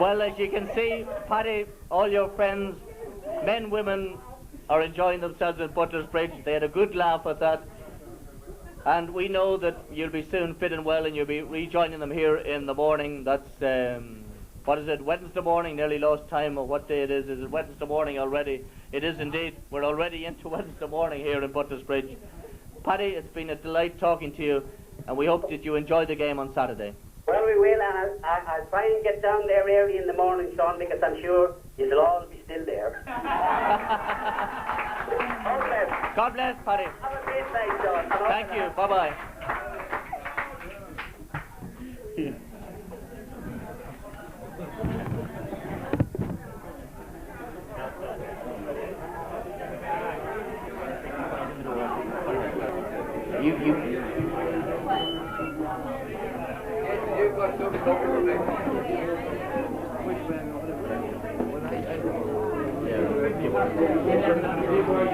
Well, as you can see, Paddy, all your friends, men, women, are enjoying themselves at Butler's Bridge. They had a good laugh at that. And we know that you'll be soon fit and well, and you'll be rejoining them here in the morning. That's, what is it, Wednesday morning? Nearly lost time of what day it is. Is it Wednesday morning already? It is indeed. We're already into Wednesday morning here in Butler's Bridge. Paddy, it's been a delight talking to you, and we hope that you enjoy the game on Saturday. Well, we will, and I'll try and get down there early in the morning, Sean, because I'm sure you'll all be still there. God bless. God bless, Paddy. Have a great night, Sean. Thank you. Bye-bye.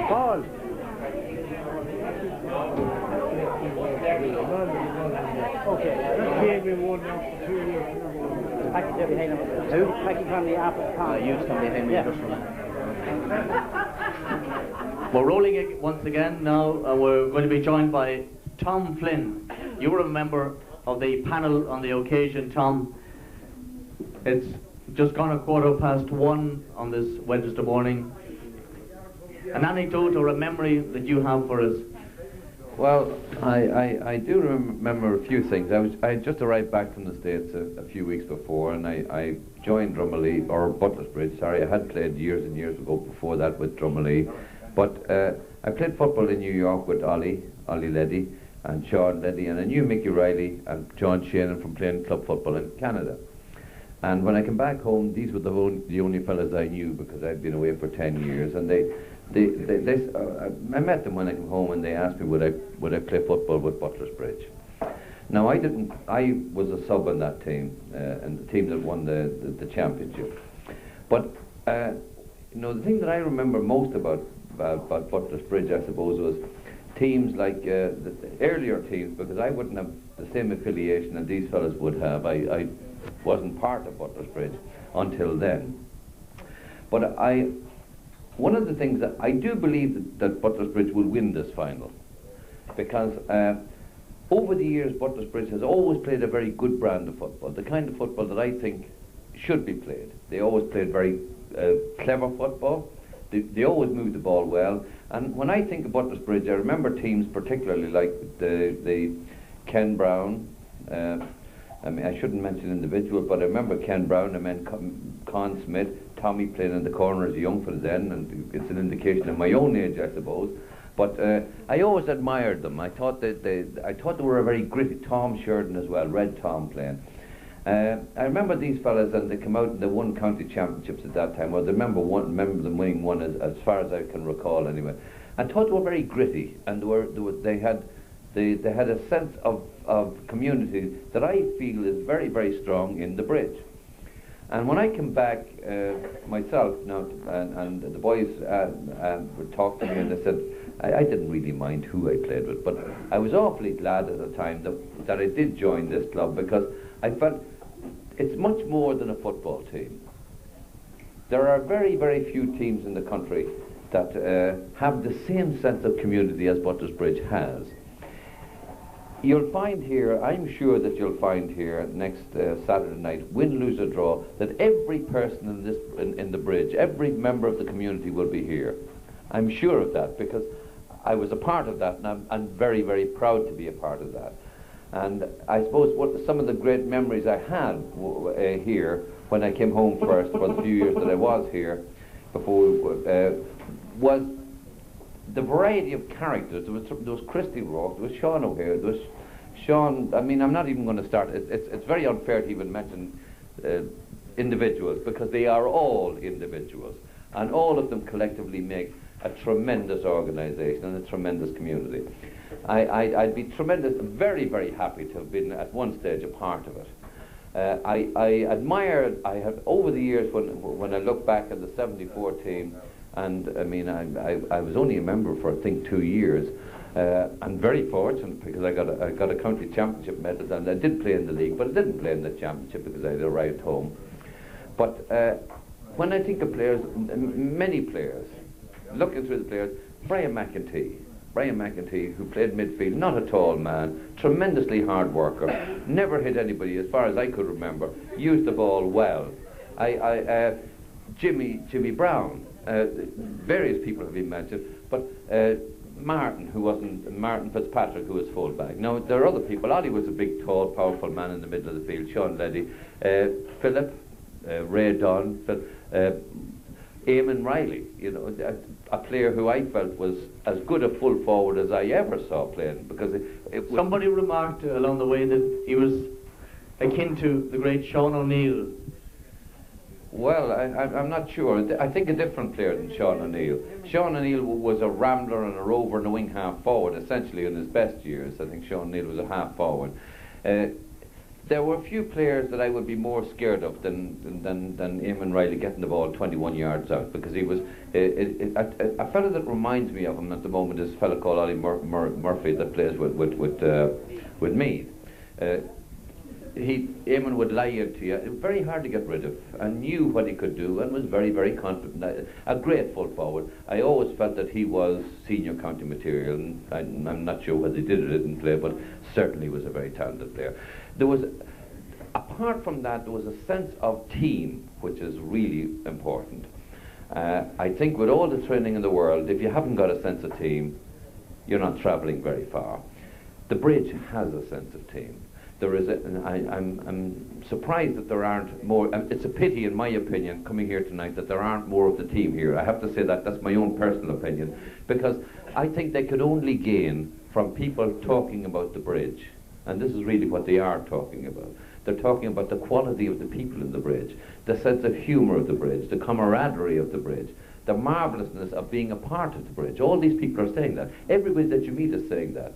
Paul. Okay. Who? Packing from the apple. You come behind me. We're rolling it once again now, and we're going to be joined by Tom Flynn. You were a member of the panel on the occasion, Tom. It's just gone 1:15 on this Wednesday morning. An anecdote or a memory that you have for us? Well, I do remember a few things. I had just arrived back from the States a few weeks before, and I joined Drummalee, or Butler's Bridge, sorry. I had played years and years ago before that with Drummalee. But I played football in New York with Ollie Leddy, and Sean Leddy, and I knew Mickey Riley and John Shannon from playing club football in Canada. And when I came back home, these were the only fellas I knew, because I'd been away for 10 years, and I met them when I came home, and they asked me would I play football with Butler's Bridge. Now I didn't. I was a sub on that team, and the team that won the championship. But you know, the thing that I remember most about Butler's Bridge, I suppose, was teams like the earlier teams, because I wouldn't have the same affiliation that these fellas would have. I wasn't part of Butler's Bridge until then. But one of the things that I do believe that Butler's Bridge will win this final, because over the years Butler's Bridge has always played a very good brand of football, the kind of football that I think should be played. They always played very clever football. They always moved the ball well. And when I think of Butler's Bridge, I remember teams particularly like the Ken Brown. I mean, I shouldn't mention individuals, but I remember Ken Brown, and then Con Smith, Tommy playing in the corner as a young fella then, and it's an indication of my own age, I suppose. But I always admired them. I thought they were a very gritty. Tom Sheridan as well, Red Tom playing. I remember these fellas, and they came out and they won county championships at that time. Well, I remember them winning one as far as I can recall, anyway. I thought they were very gritty, and they had a sense of community that I feel is very, very strong in the Bridge. And when I came back myself now, and the boys would talk to me, and they said I didn't really mind who I played with, but I was awfully glad at the time that I did join this club, because I felt it's much more than a football team. There are very, very few teams in the country that have the same sense of community as Butler's Bridge has. You'll find here, I'm sure that you'll find here next Saturday night, win, lose or draw, that every person in the Bridge, every member of the community will be here. I'm sure of that, because I was a part of that, and I'm very, very proud to be a part of that. And I suppose some of the great memories I had here when I came home first for the few years that I was here before was the variety of characters. There was Christy Rourke, there was Sean O'Hare, there was Sean. I mean, I'm not even going to start. It's very unfair to even mention individuals, because they are all individuals, and all of them collectively make a tremendous organisation and a tremendous community. I'd be very, very happy to have been at one stage a part of it. I have over the years, when I look back at the '74 team, and I mean, I was only a member for I think 2 years. I'm very fortunate, because I got a county championship medal, and I did play in the league, but I didn't play in the championship because I had arrived home. But when I think of players, many players, looking through the players, Brian McEntee, who played midfield, not a tall man, tremendously hard worker, never hit anybody as far as I could remember, used the ball well. Jimmy Brown, various people have been mentioned, but Martin Fitzpatrick, who was full-back. Now, there are other people. Ollie was a big, tall, powerful man in the middle of the field. Sean Leddy, Philip, Ray Dunn, Eamon Riley, you know, a player who I felt was as good a full forward as I ever saw playing, because it was... Somebody remarked along the way that he was akin to the great Sean O'Neill. Well, I'm not sure. I think a different player than Sean O'Neill. Sean O'Neill was a rambler and a rover and a wing half forward, essentially, in his best years. I think Sean O'Neill was a half forward. There were a few players that I would be more scared of than Eamon Riley getting the ball 21 yards out, because he was a fellow that reminds me of him at the moment is a fellow called Ollie Murphy that plays with Meath. Eamon would lie into you, very hard to get rid of, and knew what he could do, and was very, very confident. A great full forward. I always felt that he was senior county material, and I'm not sure whether he did or didn't play, but certainly was a very talented player. There was, apart from that, there was a sense of team, which is really important. I think with all the training in the world, if you haven't got a sense of team, you're not travelling very far. The bridge has a sense of team. There is I'm surprised that there aren't more. It's a pity, in my opinion, coming here tonight, that there aren't more of the team here. I have to say that's my own personal opinion, because I think they could only gain from people talking about the bridge, and this is really what they are talking about. They're talking about the quality of the people in the bridge, the sense of humour of the bridge, the camaraderie of the bridge, the marvellousness of being a part of the bridge. All these people are saying that. Everybody that you meet is saying that.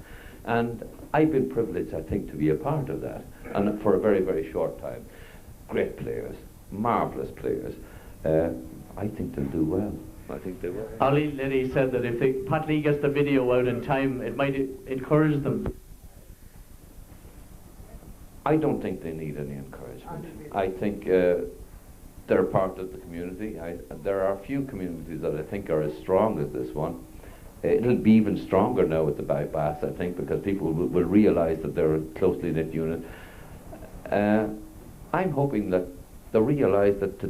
And I've been privileged, I think, to be a part of that, and for a very, very short time. Great players, marvellous players. I think they'll do well. I think they will. Ollie Liddy said that if Pat Lee gets the video out in time, it might encourage them. I don't think they need any encouragement. I think they're part of the community. There are a few communities that I think are as strong as this one. It'll be even stronger now with the bypass, I think, because people will realise that they're a closely knit unit. I'm hoping that they realise that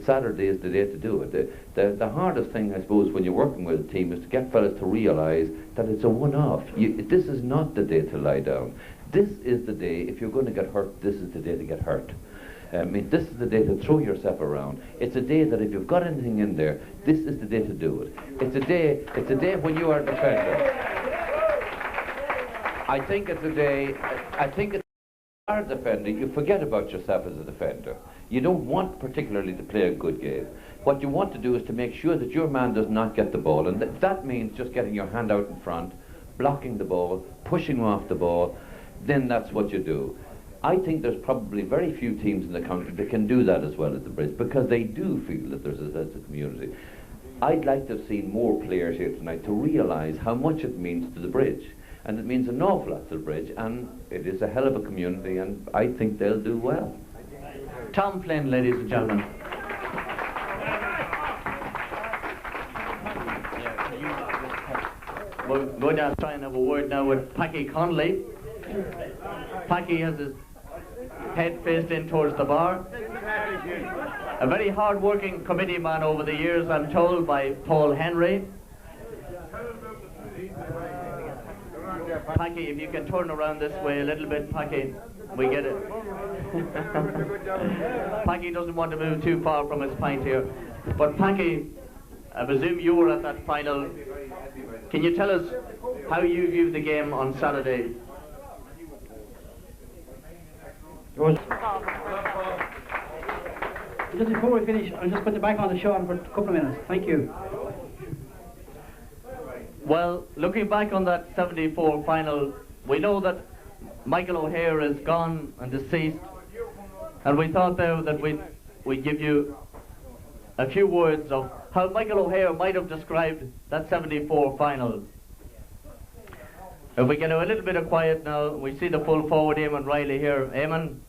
Saturday is the day to do it. The hardest thing, I suppose, when you're working with a team is to get fellas to realise that it's a one-off. This is not the day to lie down. This is the day, if you're going to get hurt, this is the day to get hurt. I mean, this is the day to throw yourself around. It's a day that if you've got anything in there, this is the day to do it. It's a day when you are a defender. I think it's a day, it's a defender, you forget about yourself as a defender. You don't want particularly to play a good game. What you want to do is to make sure that your man does not get the ball, and that means just getting your hand out in front, blocking the ball, pushing off the ball. Then that's what you do. I think there's probably very few teams in the country that can do that as well as the bridge, because they do feel that there's a sense of community. I'd like to have seen more players here tonight to realise how much it means to the bridge. And it means an awful lot to the bridge, and it is a hell of a community, and I think they'll do well. Tom Flynn, ladies and gentlemen. We're going to try and have a word now with Packy Conley. Packy has his head faced in towards the bar. A very hard-working committee man over the years, I'm told, by Paul Henry. Packy, if you can turn around this way a little bit, Packy, we get it. Packy doesn't want to move too far from his pint here. But Packy, I presume you were at that final. Can you tell us how you viewed the game on Saturday? Just before we finish, I'll just put it back on the show for a couple of minutes. Thank you. Well, looking back on that 74 final, we know that Michael O'Hare is gone and deceased, and we thought there that we'd give you a few words of how Michael O'Hare might have described that 74 final. If we get a little bit of quiet now, we see the full forward Eamon Riley here. Eamon?